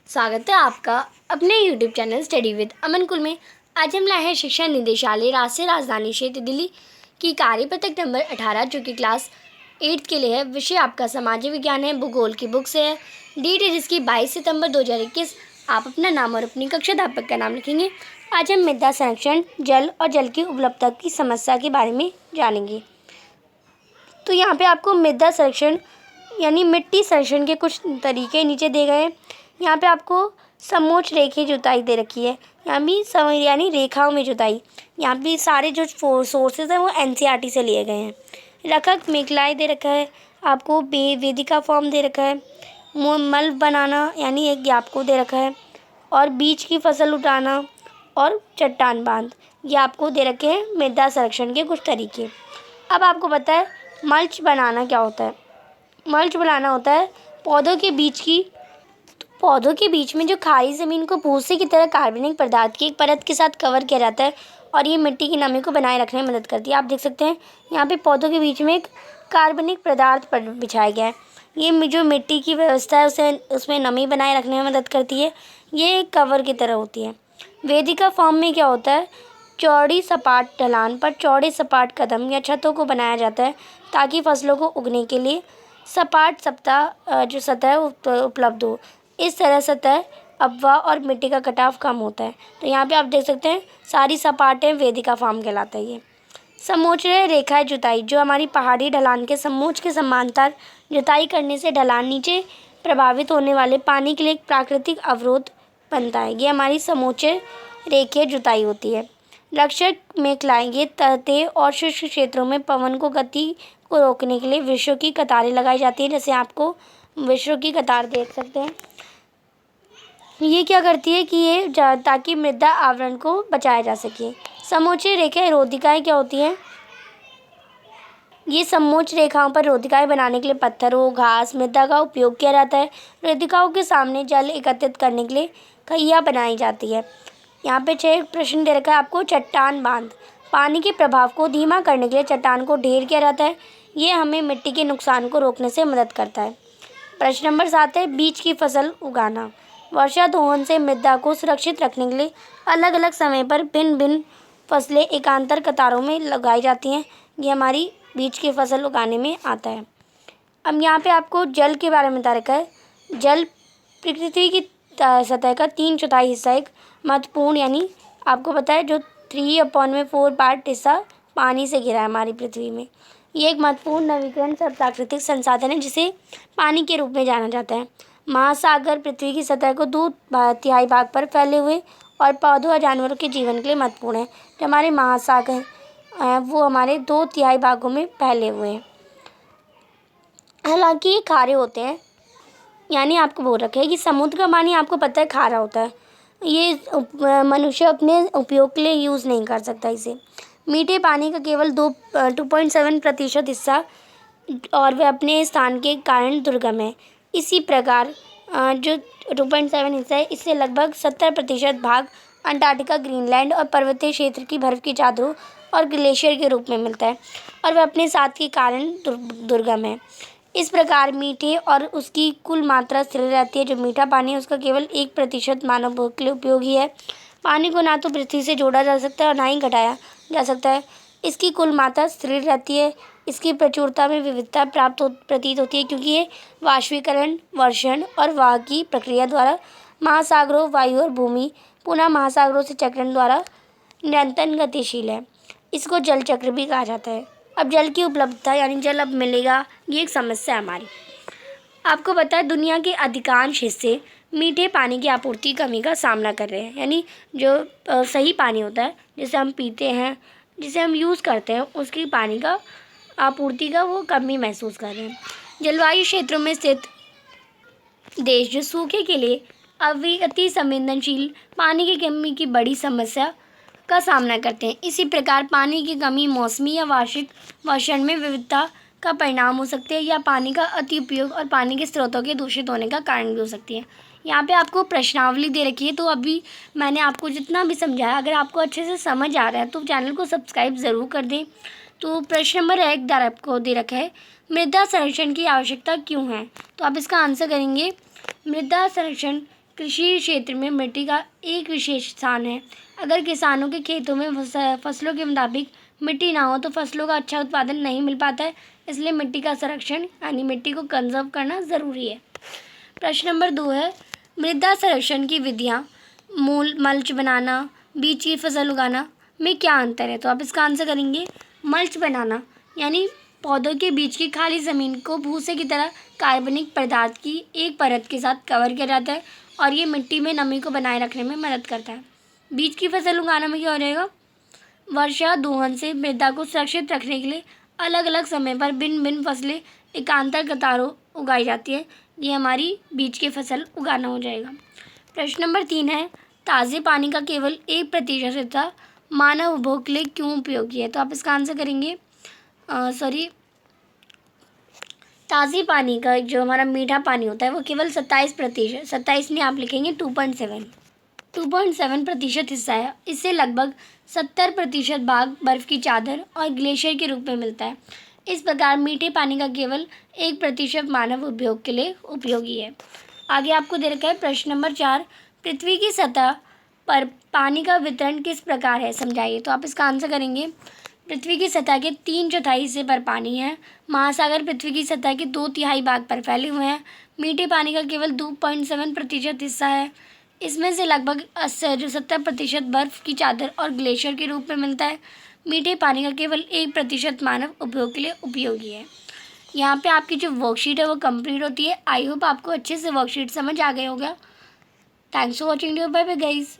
स्वागत है आपका अपने YouTube चैनल स्टडी विद अमन कुल में। आज हम लाए हैं शिक्षा निदेशालय राष्ट्रीय राजधानी क्षेत्र दिल्ली की कार्यपत्रक नंबर 18 जो कि क्लास 8 के लिए है। विषय आपका सामाजिक विज्ञान है, भूगोल की बुक से है। डेट है जिसकी 22 सितंबर 2021। आप अपना नाम और अपनी कक्षा अध्यापक का नाम लिखेंगे। आज हम मृदा संरक्षण, जल और जल की उपलब्धता की समस्या के बारे में जानेंगे। तो यहाँ पे आपको मृदा संरक्षण यानी मिट्टी संरक्षण के कुछ तरीके नीचे दिए गए हैं। यहाँ पे आपको समोच्च रेखीय जुताई दे रखी है, यहाँ भी यानी रेखाओं में जुताई। यहाँ भी सारे जो सोर्सेज हैं वो एनसीईआरटी से लिए गए हैं। रखक मेखलाएँ दे रखा है, आपको वेदिका फॉर्म दे रखा है। मल बनाना यानी एक आपको दे रखा है, और बीज की फसल उठाना और चट्टान बांध ये आपको दे रखे हैं मृदा संरक्षण के कुछ तरीके। अब आपको पता है मल्च बनाना क्या होता है। मल्च बनाना होता है पौधों के बीच में जो खारी ज़मीन को भूसे की तरह कार्बनिक पदार्थ की एक परत के साथ कवर किया जाता है, और ये मिट्टी की नमी को बनाए रखने में मदद करती है। आप देख सकते हैं यहाँ पे पौधों के बीच में एक कार्बनिक पदार्थ पर बिछाया गया है। ये जो मिट्टी की व्यवस्था है उसमें नमी बनाए रखने में मदद करती है। ये एक कवर की तरह होती है। वेदिका फॉर्म में क्या होता है, चौड़ी सपाट ढलान पर चौड़े सपाट कदम या छतों को बनाया जाता है ताकि फसलों को उगने के लिए सपाट जो सतह उपलब्ध हो। इस तरह सतह अफवाह और मिट्टी का कटाव कम होता है। तो यहाँ पे आप देख सकते हैं सारी सपाटें वेदिका फॉर्म कहलाता है। ये समोच्च रेखाएं जुताई, जो हमारी पहाड़ी ढलान के समोच्च के समांतर जुताई करने से ढलान नीचे प्रभावित होने वाले पानी के लिए एक प्राकृतिक अवरोध बनता है। ये हमारी समोच्च रेखीय जुताई होती है। रक्षक मेखलाएँ, ये तहते और शुष्क क्षेत्रों में पवन को गति को रोकने के लिए वृक्षों की कतारें लगाई जाती है। जैसे आपको वृक्षों की कतार देख सकते हैं। ये क्या करती है कि ये ताकि मृदा आवरण को बचाया जा सके। समोच्च रेखा रोधिकाएँ क्या होती हैं, ये समोच्च रेखाओं पर रोधिकाएँ बनाने के लिए पत्थरों, घास, मृदा का उपयोग किया जाता है। रोधिकाओं के सामने जल एकत्रित करने के लिए खइया बनाई जाती है। यहाँ पे 6 प्रश्न दे रखा है आपको। चट्टान बांध, पानी के प्रभाव को धीमा करने के लिए चट्टान को ढेर किया जाता है। ये हमें मिट्टी के नुकसान को रोकने से मदद करता है। प्रश्न नंबर 7 है बीज की फसल उगाना। वर्षा दोहन से मृदा को सुरक्षित रखने के लिए अलग अलग समय पर भिन्न भिन्न फसलें एकांतर कतारों में लगाई जाती हैं। ये हमारी बीज की फसल उगाने में आता है। अब यहाँ पे आपको जल के बारे में बता रखा है। जल पृथ्वी की सतह का 3/4 हिस्सा एक महत्वपूर्ण यानी आपको पता है जो 3/4 पार्ट हिस्सा पानी से घिरा है हमारी पृथ्वी में। ये एक महत्वपूर्ण नवीकरण प्राकृतिक संसाधन है जिसे पानी के रूप में जाना जाता है। महासागर पृथ्वी की सतह को 2/3 भाग पर फैले हुए और पौधों और जानवरों के जीवन के लिए महत्वपूर्ण है। जो हमारे महासागर हैं वो हमारे 2/3 भागों में फैले हुए हैं। हालांकि ये खारे होते हैं, यानी आपको बोल रखा है कि समुद्र का पानी आपको पता है खारा होता है। ये मनुष्य अपने उपयोग के लिए यूज़ नहीं कर सकता इसे। मीठे पानी का केवल 2.7% हिस्सा और वह अपने स्थान के कारण दुर्गम है। इसी प्रकार जो 2.7 हिस्सा है इससे लगभग 70% भाग अंटार्कटिका, ग्रीनलैंड और पर्वतीय क्षेत्र की बर्फ की चादरों और ग्लेशियर के रूप में मिलता है, और वह अपने साथ के कारण दुर्गम है। इस प्रकार मीठे और उसकी कुल मात्रा स्थिर रहती है। जो मीठा पानी है उसका केवल 1% मानव भोग के लिए उपयोगी है। पानी को ना तो पृथ्वी से जोड़ा जा सकता है और ना ही घटाया जा सकता है। इसकी कुल मात्रा स्थिर रहती है। इसकी प्रचुरता में विविधता प्रतीत होती है क्योंकि ये वाष्पीकरण, वर्षण और वाह की प्रक्रिया द्वारा महासागरों, वायु और भूमि पुनः महासागरों से चक्रण द्वारा निरंतर गतिशील है। इसको जल चक्र भी कहा जाता है। अब जल की उपलब्धता यानी जल अब मिलेगा, ये एक समस्या है हमारी। आपको पता है दुनिया के अधिकांश हिस्से मीठे पानी की आपूर्ति कमी का सामना कर रहे हैं। यानी जो सही पानी होता है जिसे हम पीते हैं, जिसे हम यूज़ करते हैं, उसकी पानी का आपूर्ति का वो कमी महसूस कर रहे हैं। जलवायु क्षेत्रों में स्थित देश जो सूखे के लिए अति संवेदनशील पानी की कमी की बड़ी समस्या का सामना करते हैं। इसी प्रकार पानी की कमी मौसमी या वार्षिक वर्षण में विविधता का परिणाम हो सकती है, या पानी का अति उपयोग और पानी के स्रोतों के दूषित होने का कारण भी हो सकती है। यहाँ पे आपको प्रश्नावली दे रखी है, तो अभी मैंने आपको जितना भी समझाया अगर आपको अच्छे से समझ आ रहा है तो चैनल को सब्सक्राइब ज़रूर कर दें। तो प्रश्न नंबर 1 द्वारा आपको दे रखा है मृदा संरक्षण की आवश्यकता क्यों है। तो आप इसका आंसर करेंगे मृदा संरक्षण कृषि क्षेत्र में मिट्टी का एक विशेष स्थान है। अगर किसानों के खेतों में फसलों के मुताबिक मिट्टी ना हो तो फसलों का अच्छा उत्पादन नहीं मिल पाता है। इसलिए मिट्टी का संरक्षण यानी मिट्टी को कंजर्व करना ज़रूरी है। प्रश्न नंबर 2 है, मृदा संरक्षण की विधियाँ मूल मल्च बनाना, बीज की फसल उगाना में क्या अंतर है? तो आप इसका आंसर करेंगे मल्च बनाना, यानी पौधों के बीच की खाली ज़मीन को भूसे की तरह कार्बनिक पदार्थ की एक परत के साथ कवर किया जाता है और ये मिट्टी में नमी को बनाए रखने में मदद करता है। बीज की फसल उगाना में क्या हो जाएगा? वर्षा दोहन से मृदा को सुरक्षित रखने के लिए अलग अलग समय पर भिन्न भिन्न फसलें एकांतर कतारों उगाई जाती है। ये हमारी बीज की फसल उगाना हो जाएगा। प्रश्न नंबर 3 है, ताज़े पानी का केवल 1% हिस्सा मानव उपभोग के लिए क्यों उपयोगी है? तो आप इसका आंसर करेंगे ताज़ी पानी का जो हमारा मीठा पानी होता है वो केवल 27%, 27 नहीं आप लिखेंगे 2.7% हिस्सा है। इससे लगभग 70% भाग बर्फ़ की चादर और ग्लेशियर के रूप में मिलता है। इस प्रकार मीठे पानी का केवल 1% मानव उपयोग के लिए उपयोगी है। आगे आपको दे रखा है प्रश्न नंबर 4, पृथ्वी की सतह पर पानी का वितरण किस प्रकार है, समझाइए। तो आप इसका आंसर करेंगे पृथ्वी की सतह के 3/4 हिस्से पर पानी है। महासागर पृथ्वी की सतह के 2/3 भाग पर फैले हुए हैं। मीठे पानी का केवल 2.7% हिस्सा है। इसमें से लगभग 70% बर्फ़ की चादर और ग्लेशियर के रूप में मिलता है। मीठे पानी का केवल 1% मानव उपयोग के लिए उपयोगी है। यहाँ पे आपकी जो वर्कशीट है वो कंप्लीट होती है। आई होप आपको अच्छे से वर्कशीट समझ आ गया होगा। Thanks for watching, bye bye guys.